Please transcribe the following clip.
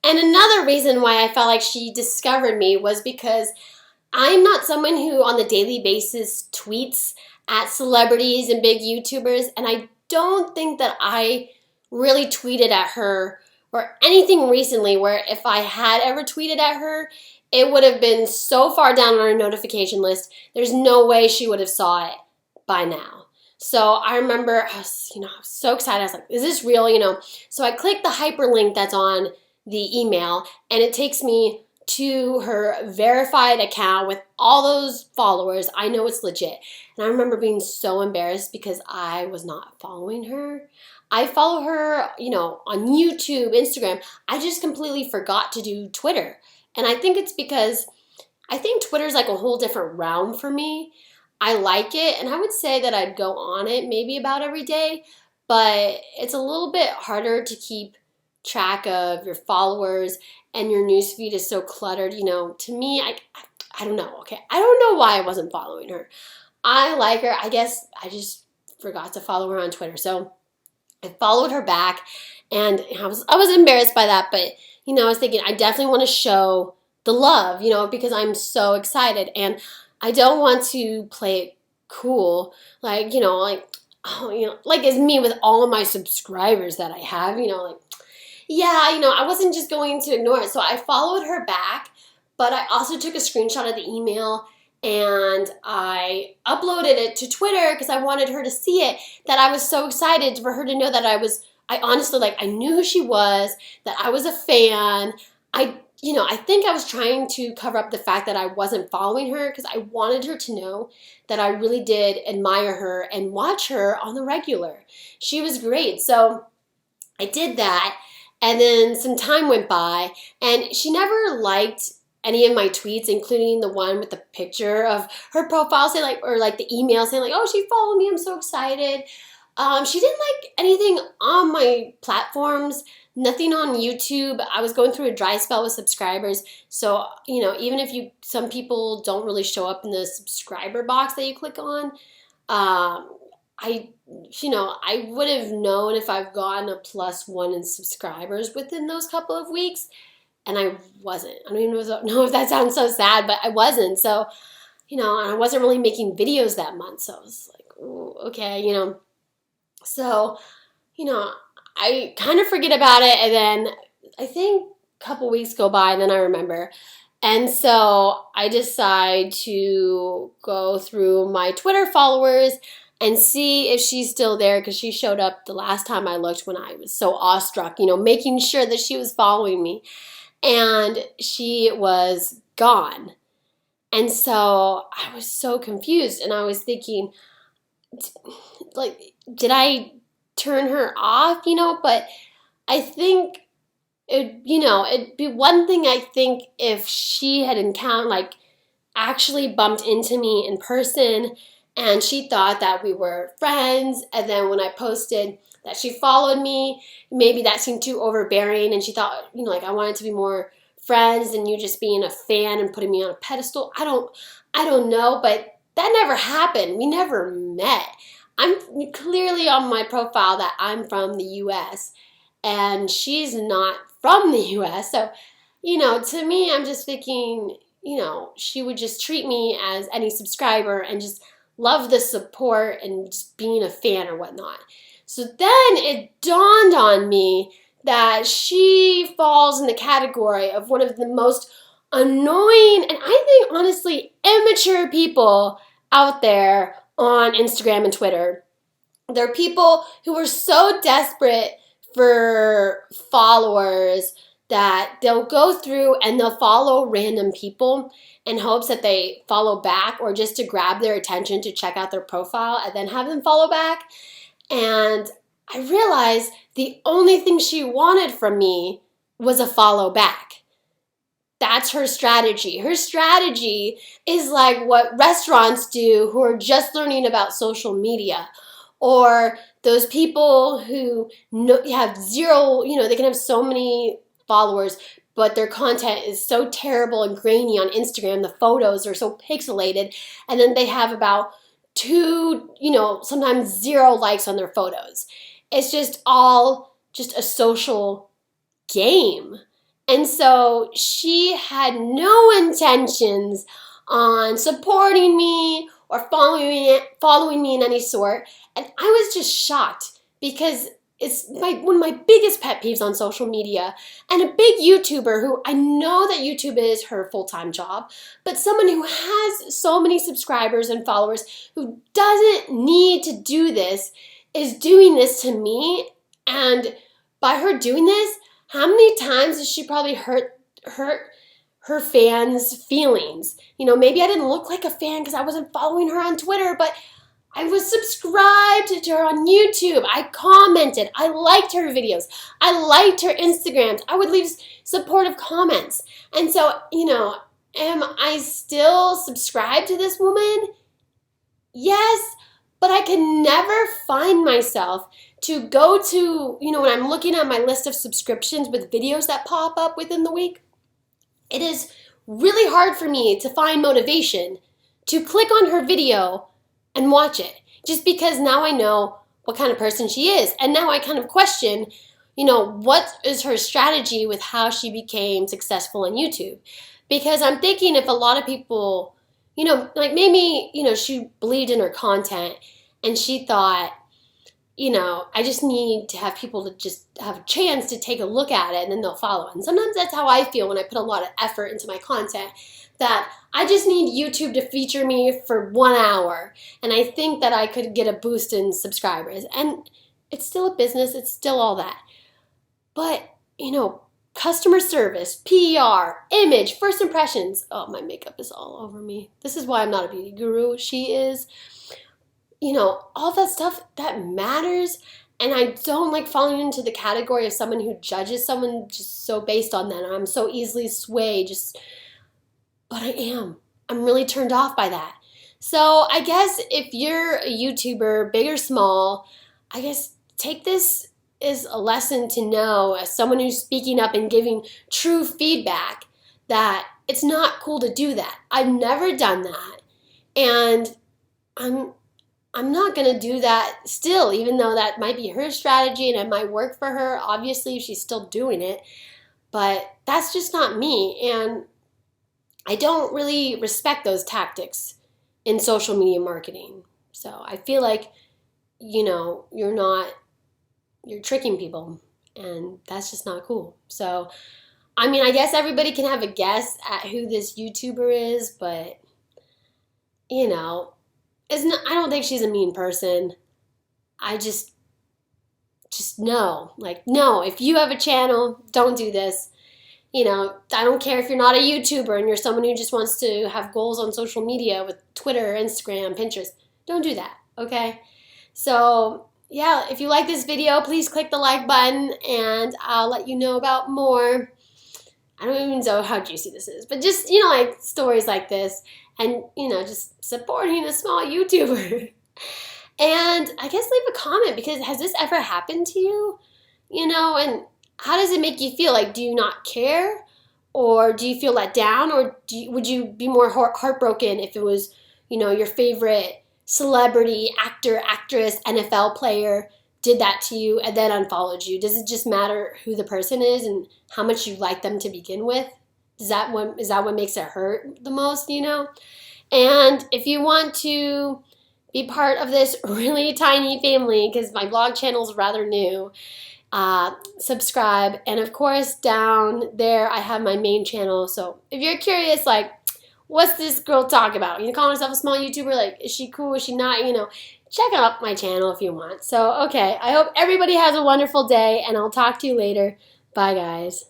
And another reason why I felt like she discovered me was because I'm not someone who on the daily basis tweets at celebrities and big YouTubers, and I don't think that I really tweeted at her or anything recently where if I had ever tweeted at her, it would have been so far down on her notification list, there's no way she would have saw it by now. So I remember I was so excited. I was like, is this real? So I clicked the hyperlink that's on the email, and it takes me to her verified account with all those followers. I know it's legit. And I remember being so embarrassed because I was not following her. I follow her, on YouTube, Instagram. I just completely forgot to do Twitter. And I think it's because I think Twitter's like a whole different realm for me. I like it, and I would say that I'd go on it maybe about every day, but it's a little bit harder to keep track of your followers, and your newsfeed is so cluttered. To me, I don't know, okay? I don't know why I wasn't following her. I like her. I guess I just forgot to follow her on Twitter. So I followed her back, and I was embarrassed by that, but I was thinking I definitely want to show the love, because I'm so excited, and I don't want to play it cool, like as me with all of my subscribers that I have, I wasn't just going to ignore it. So I followed her back, but I also took a screenshot of the email and I uploaded it to Twitter because I wanted her to see it, that I was so excited for her to know that I honestly, I knew who she was, that I was a fan. I think I was trying to cover up the fact that I wasn't following her because I wanted her to know that I really did admire her and watch her on the regular. She was great. So I did that, and then some time went by, and she never liked any of my tweets, including the one with the picture of her profile saying or the email saying oh, she followed me, I'm so excited. She didn't like anything on my platforms, nothing on YouTube. I was going through a dry spell with subscribers. So, even if some people don't really show up in the subscriber box that you click on, I would have known if I've gotten a +1 in subscribers within those couple of weeks, and I wasn't. I don't even know if that sounds so sad, but I wasn't. So, and I wasn't really making videos that month. So I was like, ooh, okay, So, I kind of forget about it, and then I think a couple weeks go by, and then I remember. And so I decide to go through my Twitter followers and see if she's still there, because she showed up the last time I looked when I was so awestruck, making sure that she was following me. And she was gone. And so I was so confused, and I was thinking, did I turn her off, but I think it'd be one thing, I think, if she had encountered, actually bumped into me in person and she thought that we were friends, and then when I posted that she followed me, maybe that seemed too overbearing and she thought, I wanted to be more friends than you just being a fan and putting me on a pedestal. I don't know, but that never happened. We never met. I'm clearly on my profile that I'm from the U.S. and she's not from the U.S. So, to me, I'm just thinking, she would just treat me as any subscriber and just love the support and just being a fan or whatnot. So then it dawned on me that she falls in the category of one of the most annoying and I think honestly immature people out there on Instagram and Twitter. There are people who are so desperate for followers that they'll go through and they'll follow random people in hopes that they follow back, or just to grab their attention to check out their profile and then have them follow back. And I realized the only thing she wanted from me was a follow back. That's her strategy. Her strategy is like what restaurants do who are just learning about social media, or those people who have zero, they can have so many followers, but their content is so terrible and grainy on Instagram. The photos are so pixelated, and then they have about 2, sometimes 0 likes on their photos. It's just all just a social game. And so she had no intentions on supporting me or following me in any sort. And I was just shocked because it's one of my biggest pet peeves on social media, and a big YouTuber who I know that YouTube is her full-time job, but someone who has so many subscribers and followers who doesn't need to do this is doing this to me. And by her doing this, how many times has she probably hurt her fans' feelings? You know, maybe I didn't look like a fan because I wasn't following her on Twitter, but I was subscribed to her on YouTube. I commented. I liked her videos. I liked her Instagrams. I would leave supportive comments. And so, you know, am I still subscribed to this woman? Yes, but I can never find myself to go to, you know, when I'm looking at my list of subscriptions with videos that pop up within the week, it is really hard for me to find motivation to click on her video and watch it, just because now I know what kind of person she is. And now I kind of question, you know, what is her strategy with how she became successful on YouTube? Because I'm thinking if a lot of people, you know, like maybe, you know, she believed in her content and she thought, you know, I just need to have people to just have a chance to take a look at it and then they'll follow it. And sometimes that's how I feel when I put a lot of effort into my content, that I just need YouTube to feature me for 1 hour. And I think that I could get a boost in subscribers. And it's still a business, it's still all that. But, you know, customer service, PR, image, first impressions. Oh, my makeup is all over me. This is why I'm not a beauty guru. She is. You know, all that stuff that matters. And I don't like falling into the category of someone who judges someone just so based on that. I'm so easily swayed, but I am. I'm really turned off by that. So I guess if you're a YouTuber, big or small, I guess take this as a lesson to know, as someone who's speaking up and giving true feedback, that it's not cool to do that. I've never done that. And I'm not going to do that still, even though that might be her strategy and it might work for her, obviously, if she's still doing it. But that's just not me. And I don't really respect those tactics in social media marketing. So I feel like, you know, you're tricking people, and that's just not cool. So, I mean, I guess everybody can have a guess at who this YouTuber is, but, you know, I don't think she's a mean person. I just know, like, no, if you have a channel, don't do this. You know, I don't care if you're not a YouTuber and you're someone who just wants to have goals on social media with Twitter, Instagram, Pinterest. Don't do that, okay? So, yeah, if you like this video, please click the like button and I'll let you know about more. I don't even know how juicy this is, but just, you know, like stories like this and, you know, just supporting a small YouTuber. And I guess leave a comment, because has this ever happened to you? You know, and how does it make you feel? Like, do you not care? Or do you feel let down? Or would you be more heartbroken if it was, you know, your favorite celebrity, actor, actress, NFL player did that to you and then unfollowed you? Does it just matter who the person is and how much you like them to begin with? Is that what makes it hurt the most, you know? And if you want to be part of this really tiny family, because my vlog channel is rather new, subscribe. And of course, down there, I have my main channel. So if you're curious, like, what's this girl talk about? You call herself a small YouTuber? Like, is she cool? Is she not? You know, check out my channel if you want. So, okay, I hope everybody has a wonderful day, and I'll talk to you later. Bye, guys.